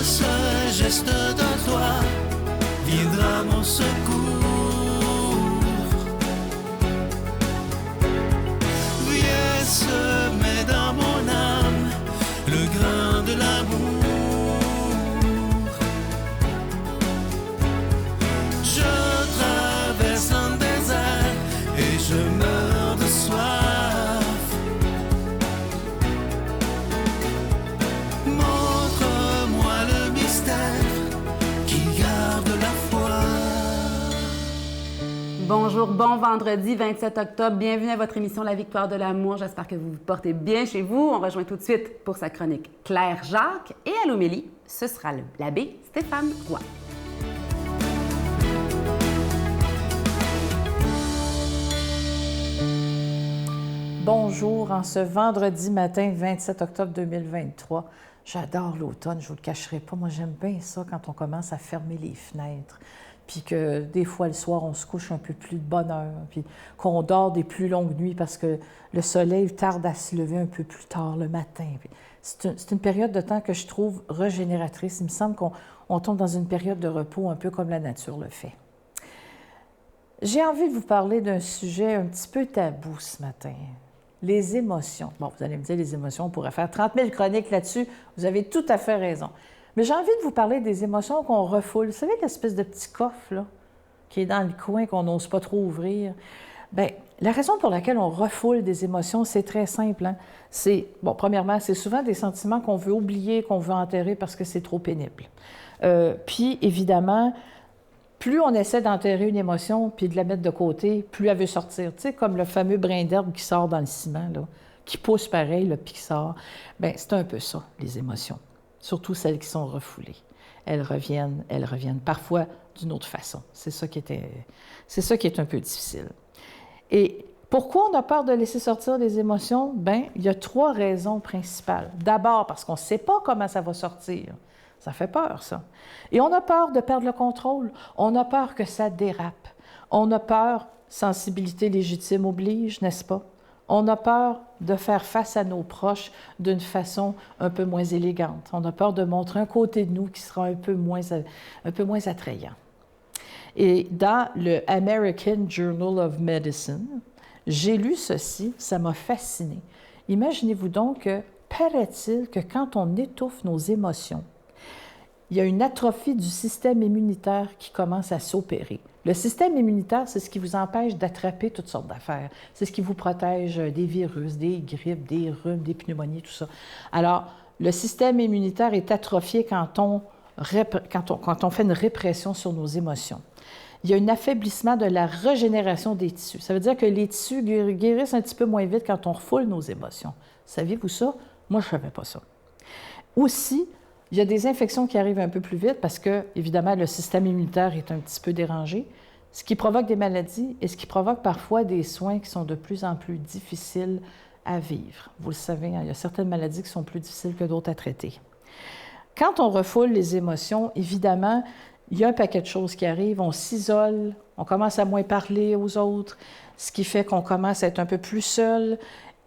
seul geste de toi viendra mon secours. Viens semer dans mon âme le grain de l'amour. Je traverse un désert et je meurs de soif. Montre-moi le mystère qui garde la foi. Bonjour, bon vendredi 27 octobre. Bienvenue à votre émission La Victoire de l'amour. J'espère que vous vous portez bien chez vous. On rejoint tout de suite pour sa chronique Claire Jacques. Et à l'homélie, ce sera l'abbé Stéphane Roy. Bonjour, en ce vendredi matin 27 octobre 2023. J'adore l'automne, je ne vous le cacherai pas. Moi, j'aime bien ça quand on commence à fermer les fenêtres. Puis que des fois, le soir, on se couche un peu plus de bonne heure. Puis qu'on dort des plus longues nuits parce que le soleil tarde à se lever un peu plus tard le matin. C'est une période de temps que je trouve régénératrice. Il me semble qu'on tombe dans une période de repos un peu comme la nature le fait. J'ai envie de vous parler d'un sujet un petit peu tabou ce matin. Les émotions. Bon, vous allez me dire, les émotions, on pourrait faire 30 000 chroniques là-dessus. Vous avez tout à fait raison. Mais j'ai envie de vous parler des émotions qu'on refoule. Vous savez, l'espèce de petit coffre, là, qui est dans le coin, qu'on n'ose pas trop ouvrir. Bien, la raison pour laquelle on refoule des émotions, c'est très simple. Hein? Premièrement, c'est souvent des sentiments qu'on veut oublier, qu'on veut enterrer parce que c'est trop pénible. Puis, évidemment, plus on essaie d'enterrer une émotion puis de la mettre de côté, plus elle veut sortir. Tu sais, comme le fameux brin d'herbe qui sort dans le ciment, là, qui pousse pareil, là, puis qui sort. Bien, c'est un peu ça, les émotions. Surtout celles qui sont refoulées. Elles reviennent parfois d'une autre façon. C'est ça qui est un peu difficile. Et pourquoi on a peur de laisser sortir les émotions? Bien, il y a 3 raisons principales. D'abord, parce qu'on ne sait pas comment ça va sortir. Ça fait peur, ça. Et on a peur de perdre le contrôle. On a peur que ça dérape. On a peur, sensibilité légitime oblige, n'est-ce pas? On a peur de faire face à nos proches d'une façon un peu moins élégante. On a peur de montrer un côté de nous qui sera un peu moins attrayant. Et dans le American Journal of Medicine, j'ai lu ceci, ça m'a fasciné. Imaginez-vous donc que, paraît-il que quand on étouffe nos émotions, il y a une atrophie du système immunitaire qui commence à s'opérer. Le système immunitaire, c'est ce qui vous empêche d'attraper toutes sortes d'affaires. C'est ce qui vous protège des virus, des grippes, des rhumes, des pneumonies, tout ça. Alors, le système immunitaire est atrophié quand on fait une répression sur nos émotions. Il y a un affaiblissement de la régénération des tissus. Ça veut dire que les tissus guérissent un petit peu moins vite quand on refoule nos émotions. Saviez-vous ça? Moi, je ne savais pas ça. Aussi, il y a des infections qui arrivent un peu plus vite parce que, évidemment, le système immunitaire est un petit peu dérangé, ce qui provoque des maladies et ce qui provoque parfois des soins qui sont de plus en plus difficiles à vivre. Vous le savez, hein, il y a certaines maladies qui sont plus difficiles que d'autres à traiter. Quand on refoule les émotions, évidemment, il y a un paquet de choses qui arrivent. On s'isole, on commence à moins parler aux autres, ce qui fait qu'on commence à être un peu plus seul.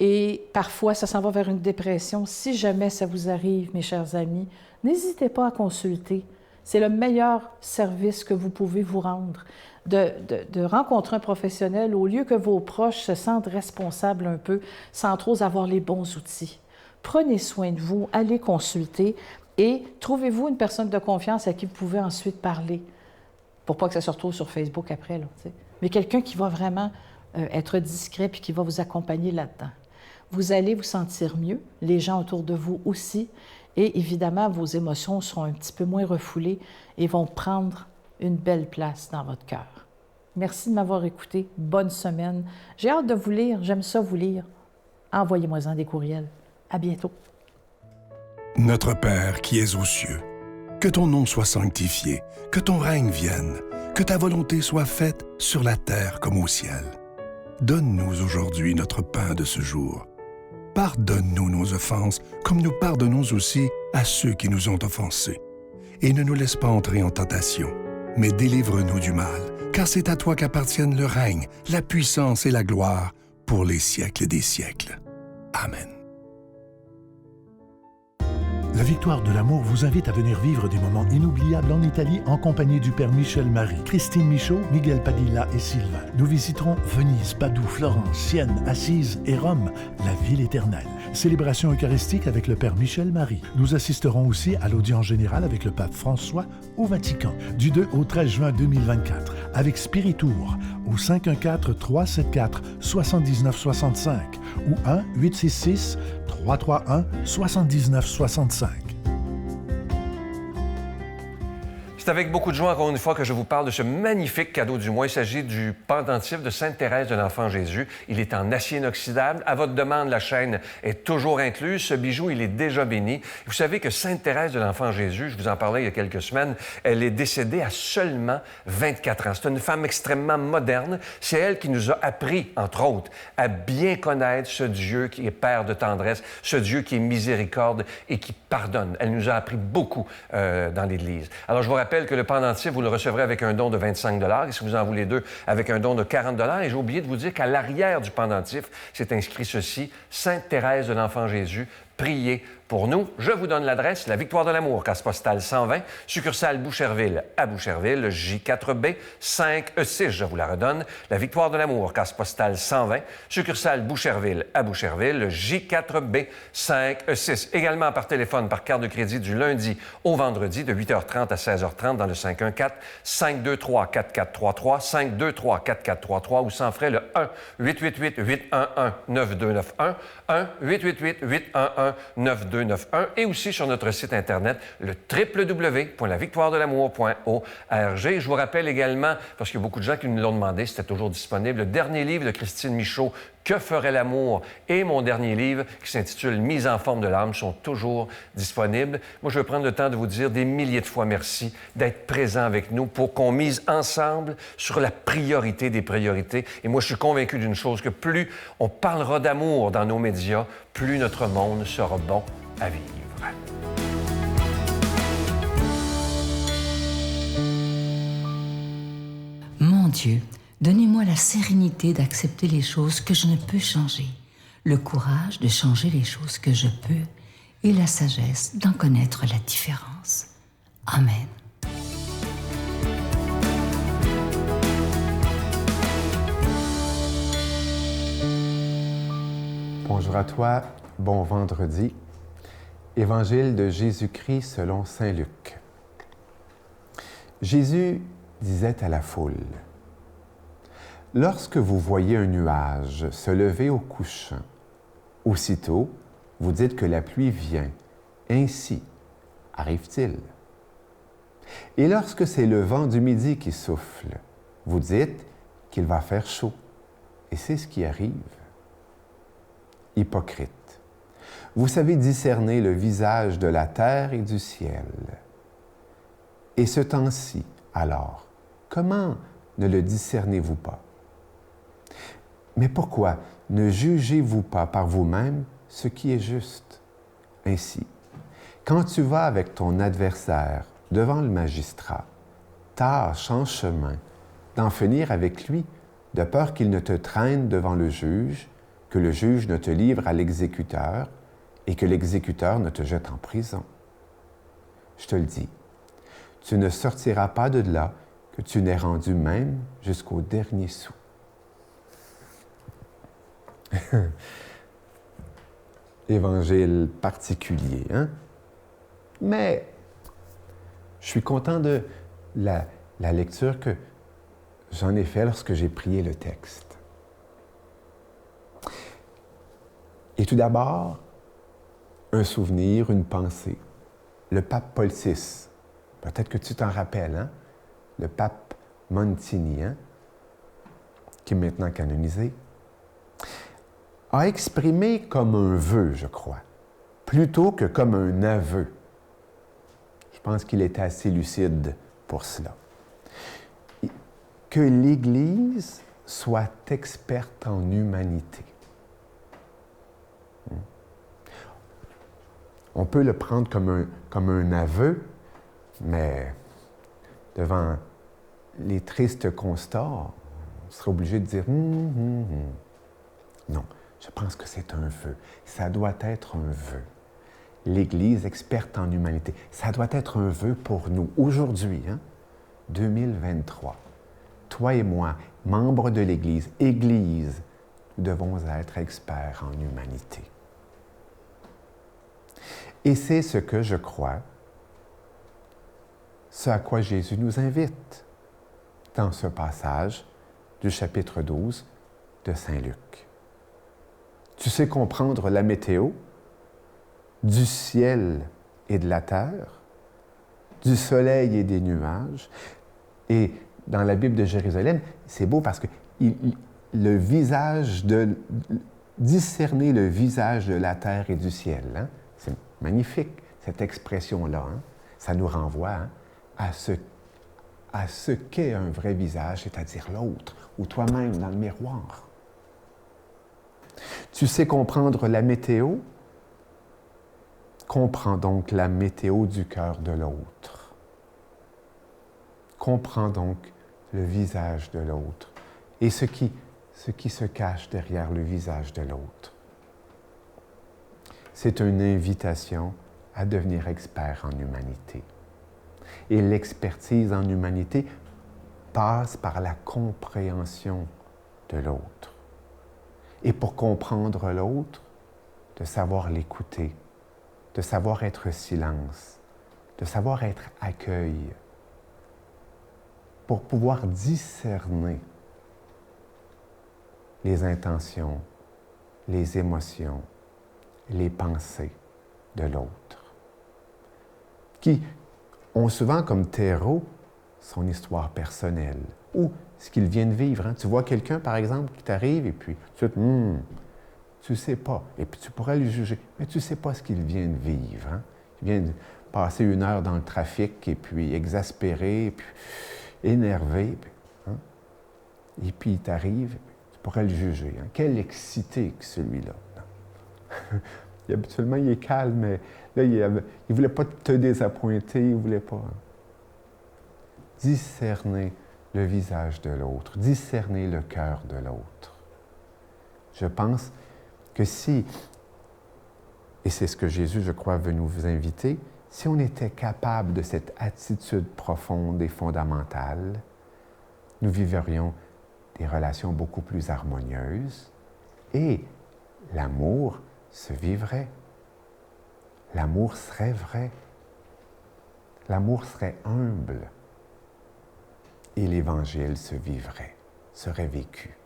Et parfois, ça s'en va vers une dépression. Si jamais ça vous arrive, mes chers amis, n'hésitez pas à consulter. C'est le meilleur service que vous pouvez vous rendre, de rencontrer un professionnel au lieu que vos proches se sentent responsables un peu, sans trop avoir les bons outils. Prenez soin de vous, allez consulter et trouvez-vous une personne de confiance à qui vous pouvez ensuite parler, pour pas que ça se retrouve sur Facebook après, là, t'sais. Mais quelqu'un qui va vraiment être discret puis qui va vous accompagner là-dedans. Vous allez vous sentir mieux, les gens autour de vous aussi, et évidemment, vos émotions seront un petit peu moins refoulées et vont prendre une belle place dans votre cœur. Merci de m'avoir écouté. Bonne semaine. J'ai hâte de vous lire. J'aime ça vous lire. Envoyez-moi-en des courriels. À bientôt. Notre Père qui es aux cieux, que ton nom soit sanctifié, que ton règne vienne, que ta volonté soit faite sur la terre comme au ciel. Donne-nous aujourd'hui notre pain de ce jour. Pardonne-nous nos offenses, comme nous pardonnons aussi à ceux qui nous ont offensés. Et ne nous laisse pas entrer en tentation, mais délivre-nous du mal, car c'est à toi qu'appartiennent le règne, la puissance et la gloire pour les siècles des siècles. Amen. La Victoire de l'amour vous invite à venir vivre des moments inoubliables en Italie en compagnie du Père Michel Marie, Christine Michaud, Miguel Padilla et Sylvain. Nous visiterons Venise, Padoue, Florence, Sienne, Assise et Rome, la ville éternelle. Célébration eucharistique avec le Père Michel Marie. Nous assisterons aussi à l'audience générale avec le pape François au Vatican, du 2 au 13 juin 2024, avec Spiritour au 514-374-7965 ou 1-866-331-7965. C'est avec beaucoup de joie, encore une fois, que je vous parle de ce magnifique cadeau du mois. Il s'agit du pendentif de Sainte-Thérèse de l'Enfant Jésus. Il est en acier inoxydable. À votre demande, la chaîne est toujours incluse. Ce bijou, il est déjà béni. Vous savez que Sainte-Thérèse de l'Enfant Jésus, je vous en parlais il y a quelques semaines, elle est décédée à seulement 24 ans. C'est une femme extrêmement moderne. C'est elle qui nous a appris, entre autres, à bien connaître ce Dieu qui est Père de tendresse, ce Dieu qui est miséricorde et qui pardonne. Elle nous a appris beaucoup dans l'Église. Alors, je vous rappelle que le pendentif, vous le recevrez avec un don de 25 $ et si vous en voulez deux, avec un don de 40 $. Et j'ai oublié de vous dire qu'à l'arrière du pendentif, c'est inscrit ceci, Sainte-Thérèse de l'Enfant Jésus, priez pour nous. Je vous donne l'adresse, la Victoire de l'Amour, case postale 120, succursale Boucherville à Boucherville, J4B 5E6. Je vous la redonne, la Victoire de l'Amour, case postale 120, succursale Boucherville à Boucherville, J4B 5E6. Également par téléphone, par carte de crédit du lundi au vendredi de 8h30 à 16h30 dans le 514-523-4433, 523-4433 ou sans frais le 1-888-811-9291, 1-888-811-9291 et aussi sur notre site Internet, le www.lavictoiredelamour.org. Je vous rappelle également, parce qu'il y a beaucoup de gens qui nous l'ont demandé, c'était toujours disponible, le dernier livre de Christine Michaud, Que ferait l'amour? Et mon dernier livre, qui s'intitule Mise en forme de l'âme, sont toujours disponibles. Moi, je vais prendre le temps de vous dire des milliers de fois merci d'être présent avec nous pour qu'on mise ensemble sur la priorité des priorités. Et moi, je suis convaincu d'une chose, que plus on parlera d'amour dans nos médias, plus notre monde sera bon à vivre. Mon Dieu, donnez-moi la sérénité d'accepter les choses que je ne peux changer, le courage de changer les choses que je peux et la sagesse d'en connaître la différence. Amen. Bonjour à toi, bon vendredi. Évangile de Jésus-Christ selon saint Luc. Jésus disait à la foule: « Lorsque vous voyez un nuage se lever au couchant, aussitôt vous dites que la pluie vient. Ainsi arrive-t-il. Et lorsque c'est le vent du midi qui souffle, vous dites qu'il va faire chaud. Et c'est ce qui arrive. Hypocrite. Vous savez discerner le visage de la terre et du ciel. Et ce temps-ci, alors, comment ne le discernez-vous pas? Mais pourquoi ne jugez-vous pas par vous-même ce qui est juste? Ainsi, quand tu vas avec ton adversaire devant le magistrat, tâche en chemin d'en finir avec lui, de peur qu'il ne te traîne devant le juge, que le juge ne te livre à l'exécuteur et que l'exécuteur ne te jette en prison. Je te le dis, tu ne sortiras pas de là que tu n'aies rendu même jusqu'au dernier sou. Évangile particulier, hein? Mais je suis content de la lecture que j'en ai fait lorsque j'ai prié le texte. Et tout d'abord, un souvenir, une pensée. Le pape Paul VI, peut-être que tu t'en rappelles, hein? Le pape Montini, hein? Qui est maintenant canonisé, a exprimé comme un vœu, je crois, plutôt que comme un aveu. Je pense qu'il était assez lucide pour cela. Que l'Église soit experte en humanité. On peut le prendre comme un aveu, mais devant les tristes constats, on serait obligé de dire Non, je pense que c'est un vœu. Ça doit être un vœu. l'Église experte en humanité. Ça doit être un vœu pour nous, aujourd'hui, 2023. Toi et moi, membres de l'Église, Église, nous devons être experts en humanité. Et c'est ce que je crois, ce à quoi Jésus nous invite dans ce passage du chapitre 12 de Saint Luc. Tu sais comprendre la météo du ciel et de la terre, du soleil et des nuages. Et dans la Bible de Jérusalem, c'est beau parce que discerner le visage de la terre et du ciel, c'est magnifique, cette expression-là. Ça nous renvoie à ce qu'est un vrai visage, c'est-à-dire l'autre, ou toi-même dans le miroir. Tu sais comprendre la météo? Comprends donc la météo du cœur de l'autre. Comprends donc le visage de l'autre et ce qui se cache derrière le visage de l'autre. C'est une invitation à devenir expert en humanité. Et l'expertise en humanité passe par la compréhension de l'autre. Et pour comprendre l'autre, de savoir l'écouter, de savoir être silence, de savoir être accueil, pour pouvoir discerner les intentions, les émotions, les pensées de l'autre, qui ont souvent comme terreau son histoire personnelle ou ce qu'il vient de vivre. Tu vois quelqu'un, par exemple, qui t'arrive et puis tu ne sais pas, et puis tu pourrais le juger, mais tu ne sais pas ce qu'il vient de vivre. Il vient de passer 1 heure dans le trafic et puis exaspéré, et puis énervé, et puis il t'arrive, tu pourrais le juger. Quel excité que celui-là. Habituellement, il est calme, mais là, il ne voulait pas te désappointer, il ne voulait pas. Discerner le visage de l'autre, discerner le cœur de l'autre. Je pense que si, et c'est ce que Jésus, je crois, veut nous inviter, si on était capable de cette attitude profonde et fondamentale, nous vivrions des relations beaucoup plus harmonieuses et l'amour se vivrait. L'amour serait vrai. L'amour serait humble. Et l'Évangile se vivrait, serait vécu.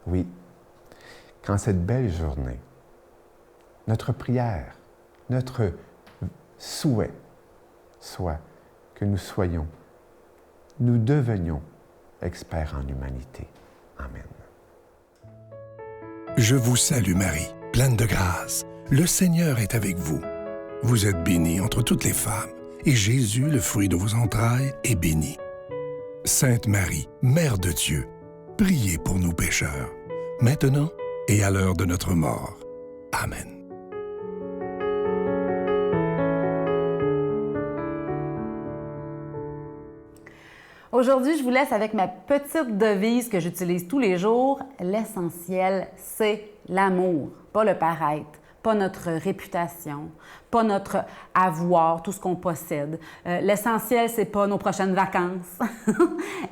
Oui, qu'en cette belle journée, notre prière, notre souhait soit que nous devenions experts en humanité. Amen. Je vous salue Marie, pleine de grâce. Le Seigneur est avec vous. Vous êtes bénie entre toutes les femmes, et Jésus, le fruit de vos entrailles, est béni. Sainte Marie, Mère de Dieu, priez pour nous pécheurs, maintenant et à l'heure de notre mort. Amen. Aujourd'hui, je vous laisse avec ma petite devise que j'utilise tous les jours. L'essentiel, c'est l'amour, pas le paraître, pas notre réputation, pas notre avoir, tout ce qu'on possède. L'essentiel, c'est pas nos prochaines vacances.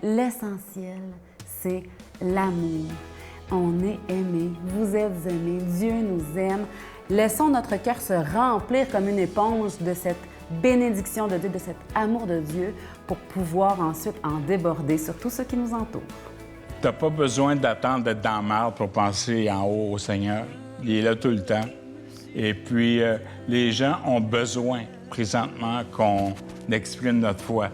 L'essentiel, c'est l'amour. On est aimé, vous êtes aimé, Dieu nous aime. Laissons notre cœur se remplir comme une éponge de cette bénédiction de Dieu, de cet amour de Dieu, pour pouvoir ensuite en déborder sur tout ce qui nous entoure. Tu n'as pas besoin d'attendre d'être dans la marde pour penser en haut au Seigneur. Il est là tout le temps. Et puis, les gens ont besoin présentement qu'on exprime notre foi.